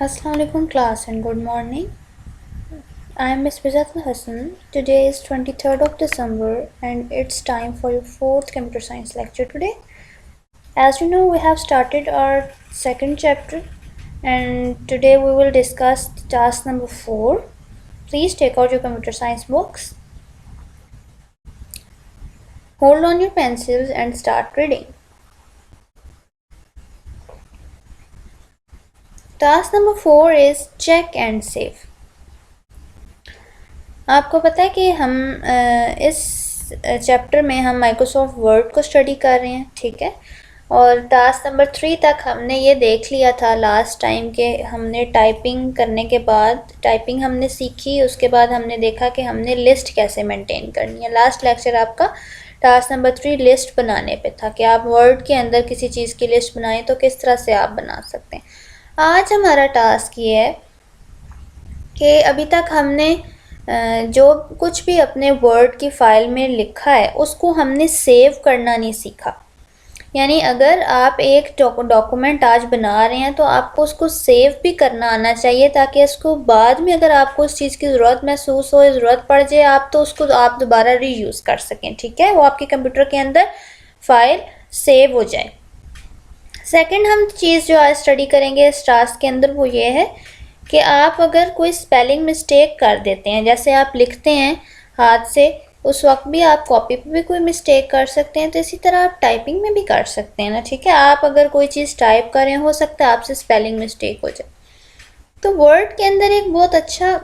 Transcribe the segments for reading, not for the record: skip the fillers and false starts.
Assalamu alaikum class and good morning. I am Miss Bizatul Hassan. Today is 23rd of December and it's time for your fourth computer science lecture today. As you know, we have started our second chapter and today we will discuss task number 4. Please take out your computer science books. Hold on your pencils and start reading. Task number 4 is check and save. आपको पता है कि हम इस chapter में हम Microsoft word को study कर रहे हैं, ठीक है। और टास्क नंबर 3 तक हमने ये देख लिया था लास्ट टाइम के हमने टाइपिंग करने के बाद टाइपिंग हमने सीखी, उसके बाद हमने देखा कि हमने लिस्ट कैसे मेंटेन करनी है। लास्ट लेक्चर आपका टास्क नंबर 3 लिस्ट बनाने पे था कि आप वर्ड के अंदर किसी चीज़ की लिस्ट बनाएं तो किस तरह से आप बना सकते हैं। आज हमारा टास्क ये है कि अभी तक हमने जो कुछ भी अपने वर्ड की फ़ाइल में लिखा है उसको हमने सेव करना नहीं सीखा। यानी अगर आप एक डॉक्यूमेंट आज बना रहे हैं तो आपको उसको सेव भी करना आना चाहिए ताकि इसको बाद में अगर आपको उस चीज़ की ज़रूरत महसूस हो, ज़रूरत पड़ जाए आप तो उसको आप दोबारा रीयूज़ कर सकें, ठीक है। वो आपके कंप्यूटर के अंदर फ़ाइल सेव हो जाए। सेकंड हम चीज़ जो आज स्टडी करेंगे इस टास्क के अंदर वो ये है कि आप अगर कोई स्पेलिंग मिस्टेक कर देते हैं, जैसे आप लिखते हैं हाथ से, उस वक्त भी आप कॉपी पे भी कोई मिस्टेक कर सकते हैं, तो इसी तरह आप टाइपिंग में भी कर सकते हैं ना, ठीक है। आप अगर कोई चीज़ टाइप करें, हो सकता है आपसे स्पेलिंग मिस्टेक हो जाए। तो वर्ड के अंदर एक बहुत अच्छा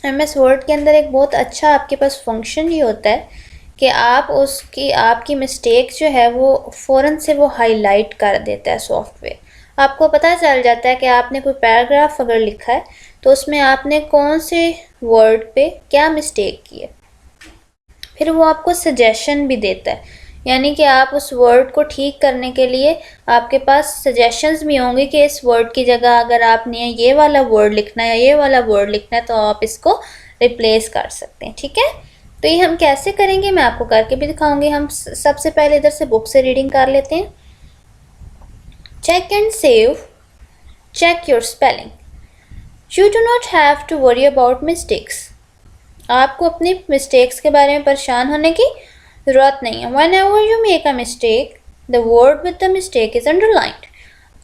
MS वर्ड के अंदर एक बहुत अच्छा आपके पास फंक्शन ये होता है कि आप उसकी आपकी मिस्टेक जो है वो फ़ौरन से वो हाईलाइट कर देता है सॉफ्टवेयर। आपको पता चल जाता है कि आपने कोई पैराग्राफ अगर लिखा है तो उसमें आपने कौन से वर्ड पे क्या मिस्टेक की है, फिर वो आपको सजेशन भी देता है। यानी कि आप उस वर्ड को ठीक करने के लिए आपके पास सजेशंस भी होंगे कि इस वर्ड की जगह अगर आपने ये वाला वर्ड लिखना है या ये वाला वर्ड लिखना है तो आप इसको रिप्लेस कर सकते हैं, ठीक है। तो ये हम कैसे करेंगे मैं आपको करके भी दिखाऊंगी। हम सबसे पहले इधर से बुक से रीडिंग कर लेते हैं। Check and save. Check your spelling. You do not have to worry about mistakes. आपको अपनी मिस्टेक्स के बारे में परेशान होने की ज़रूरत नहीं है। Whenever you make a mistake, the word with the mistake is underlined.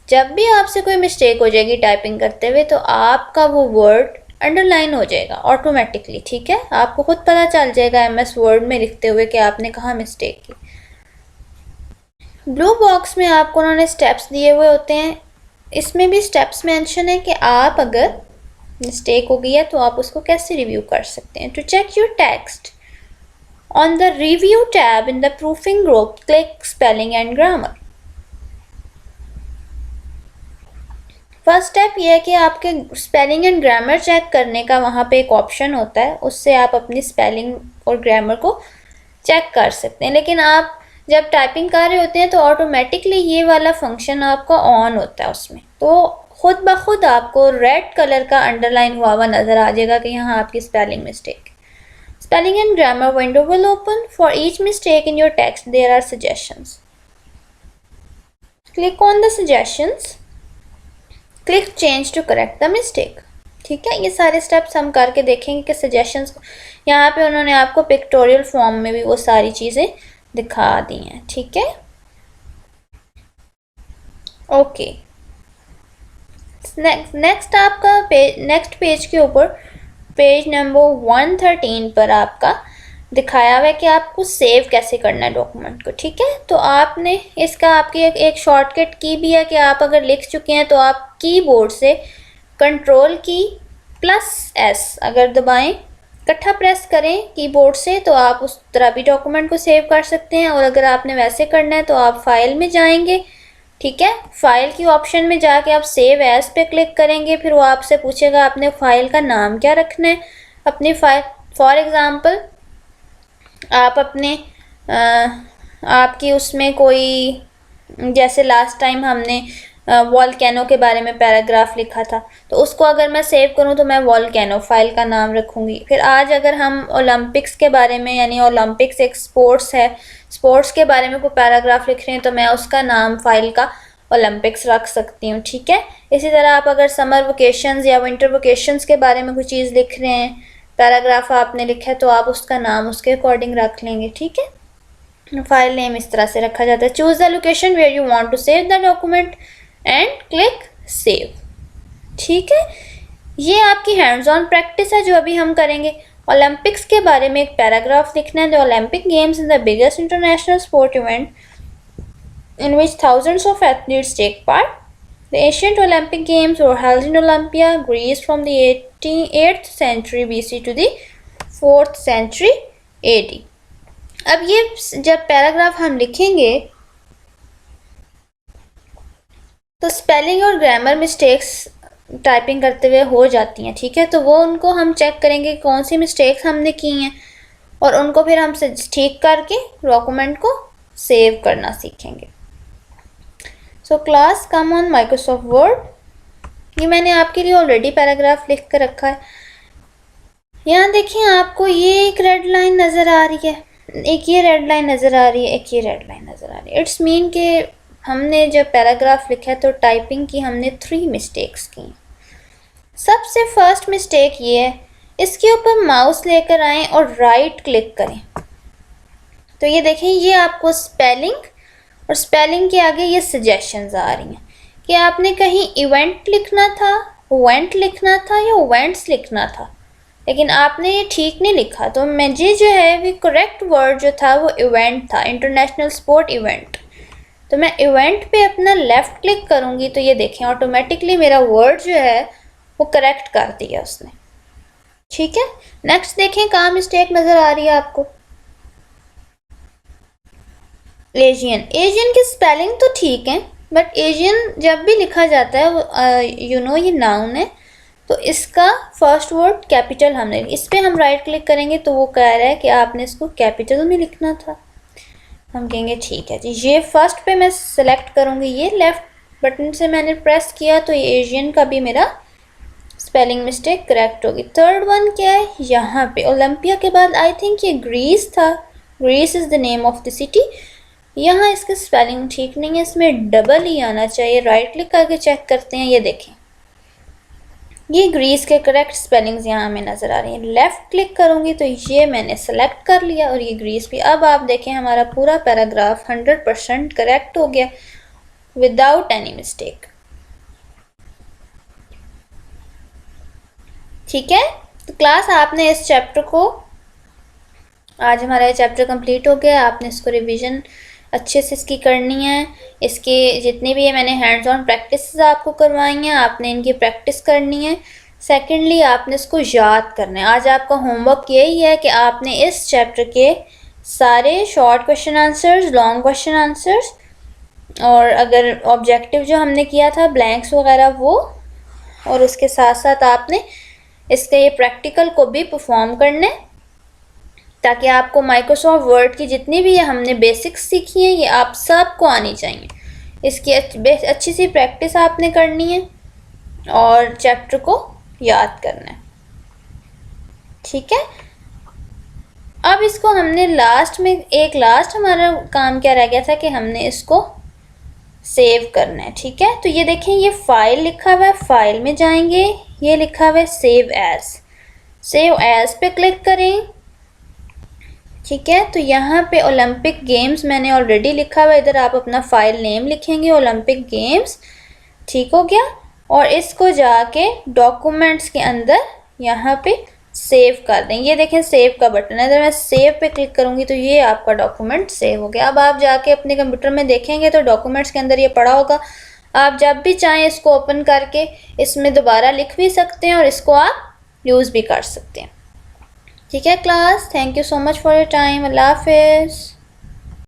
जब भी आपसे कोई मिस्टेक हो जाएगी टाइपिंग करते हुए तो आपका वो वर्ड अंडरलाइन हो जाएगा ऑटोमेटिकली, ठीक है। आपको खुद पता चल जाएगा MS वर्ड में लिखते हुए कि आपने कहाँ मिस्टेक की। ब्लू बॉक्स में आपको उन्होंने स्टेप्स दिए हुए होते हैं, इसमें भी स्टेप्स मेंशन है कि आप अगर मिस्टेक हो गई है तो आप उसको कैसे रिव्यू कर सकते हैं। To check your text on the review tab in the proofing group click spelling and grammar. First step ये है कि आपके स्पेलिंग एंड ग्रामर चेक करने का वहाँ पे एक ऑप्शन होता है, उससे आप अपनी स्पेलिंग और ग्रामर को चेक कर सकते हैं। लेकिन आप जब टाइपिंग कर रहे होते हैं तो ऑटोमेटिकली ये वाला फंक्शन आपका ऑन होता है उसमें, तो खुद ब खुद आपको रेड कलर का अंडरलाइन हुआ नज़र आ जाएगा कि यहाँ आपकी spelling mistake. Spelling and grammar window will open for each mistake in your text there are suggestions. Click on the suggestions, click change to correct the mistake, ठीक है। ये सारे स्टेप्स हम करके देखेंगे कि सजेशंस यहाँ पे उन्होंने आपको पिक्टोरियल फॉर्म में भी वो सारी चीज़ें दिखा दी हैं, ठीक है। ओके, नेक्स्ट आपका नेक्स्ट पेज के ऊपर पेज नंबर 113 पर आपका दिखाया हुआ है कि आपको सेव कैसे करना है डॉक्यूमेंट को, ठीक है। तो आपने इसका आपकी एक शॉर्टकट की भी है कि आप अगर लिख चुके हैं तो आप कीबोर्ड से कंट्रोल की +S अगर दबाएं, इकट्ठा प्रेस करें कीबोर्ड से तो आप उस तरह भी डॉक्यूमेंट को सेव कर सकते हैं। और अगर आपने वैसे करना है तो आप फाइल में जाएंगे, ठीक है। फाइल की ऑप्शन में जाके आप सेव एज पे क्लिक करेंगे, फिर वो आपसे पूछेगा आपने फाइल का नाम क्या रखना है अपनी फाइल। फॉर एग्ज़ाम्पल आप अपने आपकी उसमें कोई, जैसे लास्ट टाइम हमने वॉल्केनो के बारे में पैराग्राफ लिखा था तो उसको अगर मैं सेव करूं तो मैं वॉल्केनो फाइल का नाम रखूंगी। फिर आज अगर हम ओलंपिक्स के बारे में, यानी ओलंपिक्स एक स्पोर्ट्स है, स्पोर्ट्स के बारे में कोई पैराग्राफ लिख रहे हैं तो मैं उसका नाम फाइल का ओलंपिक्स रख सकती हूँ, ठीक है। इसी तरह आप अगर समर वेकेशंस या विंटर वेकेशंस के बारे में कोई चीज़ लिख रहे हैं, पैराग्राफ आपने लिखा है, तो आप उसका नाम उसके अकॉर्डिंग रख लेंगे, ठीक है। फाइल नेम इस तरह से रखा जाता है। Choose the location where you want to save the document and click save, ठीक है। ये आपकी हैंड्स ऑन प्रैक्टिस है जो अभी हम करेंगे। ओलंपिक्स के बारे में एक पैराग्राफ लिखना है। The Olympic games in the biggest international sport event in which thousands of athletes take part. The ancient Olympic Games were held in Olympia, Greece from the 8th century BC to the 4th century AD. अब ये जब paragraph हम लिखेंगे तो spelling और grammar mistakes typing करते हुए हो जाती हैं, ठीक है। तो वो उनको हम चेक करेंगे कौन सी मिस्टेक्स हमने की हैं और उनको फिर हम ठीक करके डॉक्यूमेंट को सेव करना सीखेंगे। So class come on Microsoft word. ये मैंने आपके लिए ऑलरेडी पैराग्राफ लिख कर रखा है। यहाँ देखिए आपको ये एक रेड लाइन नज़र आ रही है, एक ये रेड लाइन नज़र आ रही है, एक ये रेड लाइन नज़र आ रही है। इट्स मीन कि हमने जब पैराग्राफ लिखा है तो टाइपिंग की हमने 3 मिस्टेक्स की। सबसे फर्स्ट मिस्टेक ये है, इसके ऊपर माउस लेकर आएँ और राइट क्लिक करें। तो ये देखें, ये आपको स्पेलिंग और स्पेलिंग के आगे ये सजेशंस आ रही हैं कि आपने कहीं इवेंट लिखना था, वेंट लिखना था या वेंट्स लिखना था, लेकिन आपने ये ठीक नहीं लिखा। तो मुझे जो है वो करेक्ट वर्ड जो था वो इवेंट था, इंटरनेशनल स्पोर्ट इवेंट। तो मैं इवेंट पे अपना लेफ़्ट क्लिक करूँगी तो ये देखें ऑटोमेटिकली मेरा वर्ड जो है वो करेक्ट कर दिया उसने, ठीक है। नेक्स्ट देखें कहाँ मिस्टेक नज़र आ रही है आपको। एशियन, एशियन की स्पेलिंग तो ठीक है, बट एशियन जब भी लिखा जाता है वो ये नाउन है, तो इसका फर्स्ट वर्ड कैपिटल हमने, इस पर हम राइट क्लिक करेंगे तो वो कह रहा है कि आपने इसको कैपिटल में लिखना था। हम कहेंगे ठीक है जी, ये फर्स्ट पे मैं सेलेक्ट करूँगी, ये लेफ़्ट बटन से मैंने प्रेस किया तो ये एशियन का भी मेरा स्पेलिंग मिस्टेक करेक्ट होगी। थर्ड वन क्या है, यहाँ पे ओलंपिया के बाद आई थिंक ये ग्रीस था, Greece is the name of the city. यहाँ इसका स्पेलिंग ठीक नहीं है, इसमें डबल ही आना चाहिए। राइट क्लिक करके चेक करते हैं, ये देखें ये ग्रीस के करेक्ट स्पेलिंग्स यहाँ हमें नज़र आ रही हैं। लेफ़्ट क्लिक करूँगी तो ये मैंने सेलेक्ट कर लिया और ये ग्रीस भी। अब आप देखें हमारा पूरा पैराग्राफ 100% करेक्ट हो गया विदाउट एनी मिस्टेक, ठीक है। तो क्लास आपने इस चैप्टर को, आज हमारा ये चैप्टर कंप्लीट हो गया। आपने इसको रिवीजन अच्छे से इसकी करनी है। इसके जितनी भी है मैंने हैंड्स ऑन प्रैक्टिस आपको करवाई हैं, आपने इनकी प्रैक्टिस करनी है। सेकेंडली आपने इसको याद करना है। आज आपका होमवर्क यही है कि आपने इस चैप्टर के सारे short question answers, long question answers और अगर ऑब्जेक्टिव जो हमने किया था ब्लैंक्स वगैरह वो, और उसके साथ साथ आपने इसके ये प्रैक्टिकल को भी परफॉर्म करने, ताकि आपको माइक्रोसॉफ्ट वर्ड की जितनी भी हमने बेसिक्स सीखी हैं ये आप सबको आनी चाहिए। इसकी अच्छी सी प्रैक्टिस आपने करनी है और चैप्टर को याद करना है, ठीक है। अब इसको हमने लास्ट में, एक लास्ट हमारा काम क्या रह गया था कि हमने इसको सेव करना है, ठीक है। तो ये देखें ये फाइल लिखा हुआ है, फाइल में जाएंगे, ये लिखा हुआ है सेव एज, सेव एज पे क्लिक करें, ठीक है। तो यहाँ पे ओलंपिक गेम्स मैंने ऑलरेडी लिखा हुआ है, इधर आप अपना फाइल नेम लिखेंगे ओलंपिक गेम्स, ठीक हो गया। और इसको जाके डॉक्यूमेंट्स के अंदर यहाँ पे सेव कर दें। ये देखें सेव का बटन है, इधर मैं सेव पे क्लिक करूँगी तो ये आपका डॉक्यूमेंट सेव हो गया। अब आप जाके अपने कंप्यूटर में देखेंगे तो डॉक्यूमेंट्स के अंदर ये पड़ा होगा। आप जब भी चाहें इसको ओपन करके इसमें दोबारा लिख भी सकते हैं और इसको आप यूज़ भी कर सकते हैं, ठीक है class. Thank you so much for your time. अल्लाह हाफिज़।